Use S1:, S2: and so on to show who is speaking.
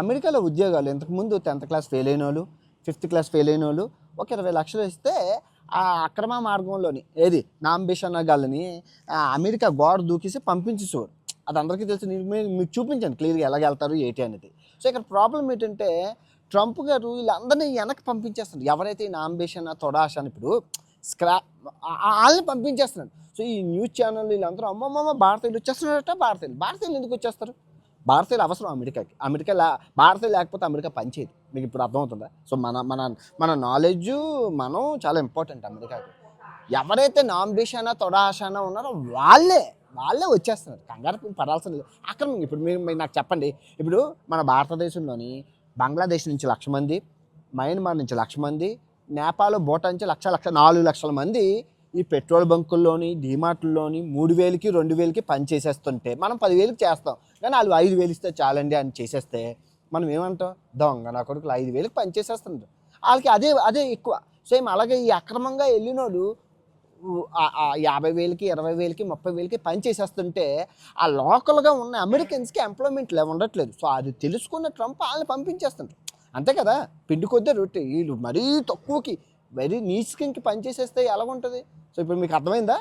S1: అమెరికాలో ఉద్యోగాలు ఇంతకుముందు 10th క్లాస్ ఫెయిల్ అయిన వాళ్ళు, 5th క్లాస్ ఫెయిల్ అయిన వాళ్ళు ఒక 20 లక్షలు ఇస్తే ఆ అక్రమ మార్గంలోని ఏది నాంబిషన్ గాళ్ళని అమెరికా గోడ దూకేసి పంపించేసేవారు. అది అందరికీ తెలుసు. నేను మీకు చూపించాను క్లియర్గా ఎలాగ వెళ్తారు ఏంటి అనేది. సో ఇక్కడ ప్రాబ్లం ఏంటంటే ట్రంప్ గారు వీళ్ళందరినీ వెనక్కి పంపించేస్తున్నారు. ఎవరైతే ఈ నాంబిషన్ తొడాష్ అని ఇప్పుడు వాళ్ళని పంపించేస్తున్నాడు. సో ఈ న్యూస్ ఛానల్ వీళ్ళందరూ అమ్మమ్మ భారతీయులు వచ్చేస్తున్నారట. భారతీయులు ఎందుకు వచ్చేస్తారు? భారతీయులు అవసరం అమెరికా భారతీయులు లేకపోతే అమెరికా పనిచేయదు. మీకు ఇప్పుడు అర్థమవుతుందా? సో మన మన మన నాలెడ్జ్ మనం చాలా ఇంపార్టెంట్ అమెరికాకి. ఎవరైతే నాంబిషానా తొడాషానా ఉన్నారో వాళ్ళే వచ్చేస్తున్నారు. కంగారు పడాల్సిన లేదు. అక్కడ ఇప్పుడు మీరు నాకు చెప్పండి. ఇప్పుడు మన భారతదేశంలోని బంగ్లాదేశ్ నుంచి 1,00,000 మంది, మయన్మార్ నుంచి 1,00,000 మంది, నేపాల్ భూటాన్ నుంచి 4 లక్షల మంది ఈ పెట్రోల్ బంకుల్లోని డీమార్ట్లోని 3,000కి 2,000కి పని చేసేస్తుంటే మనం 10,000కి చేస్తాం. కానీ వాళ్ళు 5,000 ఇస్తే చాలండి అని చేసేస్తే మనం ఏమంటాం? దొంగ నా కొడుకులు 5,000కి పని చేసేస్తుంటారు. వాళ్ళకి అదే ఎక్కువ. సేమ్ అలాగే ఈ అక్రమంగా వెళ్ళినోడు 50,000కి 20,000కి 30,000కి పని చేసేస్తుంటే ఆ లోకల్గా ఉన్న అమెరికన్స్కి ఎంప్లాయ్మెంట్ ఉండట్లేదు. సో అది తెలుసుకున్న ట్రంప్ వాళ్ళని పంపించేస్తుంటారు. అంతే కదా, పిండి కొద్దే రొట్టె. వీళ్ళు మరీ తక్కువకి వెరీ నీచ్ కింగ్కి పని చేసేస్తే ఎలాగుంటుంది? సో ఇప్పుడు మీకు అర్థమైందా?